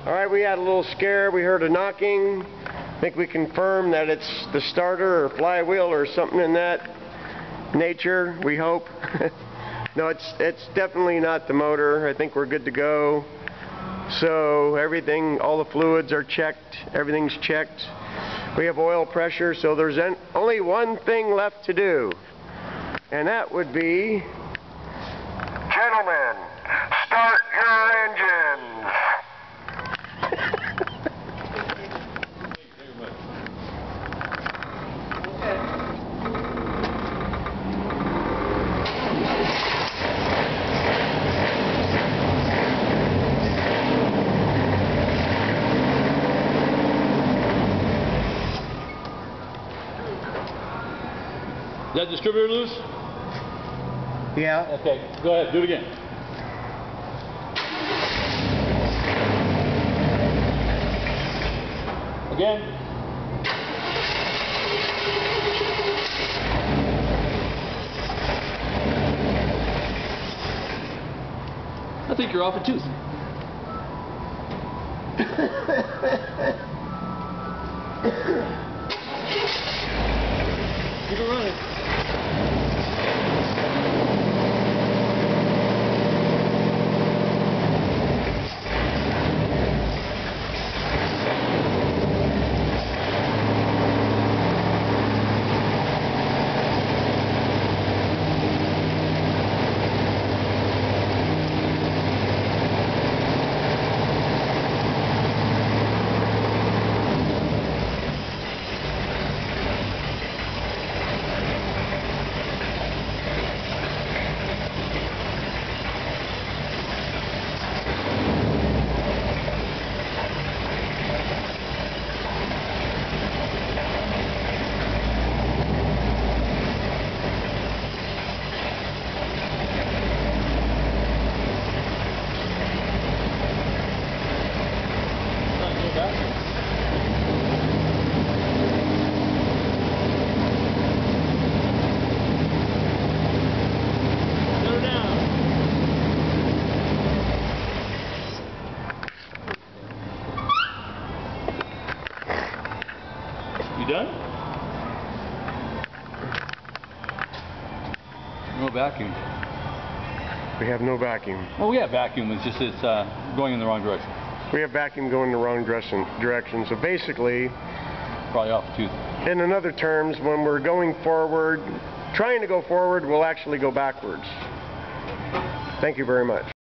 Alright, we had a little scare. We heard a knocking. I think we confirmed that it's the starter or flywheel or something in that nature, we hope. No, it's definitely not the motor. I think we're good to go. So everything, all the fluids are checked. Everything's checked. We have oil pressure, so there's only one thing left to do. And that would be... Gentlemen, start your engines! Is that distributor loose? Yeah. Okay, go ahead, do it again. Again. I think you're off a tooth. Keep it running. You done? No vacuum. We have no vacuum. Well, we have vacuum, it's just going in the wrong direction. We have vacuum going in the wrong direction. So basically, Probably off a tooth. in other terms, when we're going forward, trying to go forward, we'll actually go backwards. Thank you very much.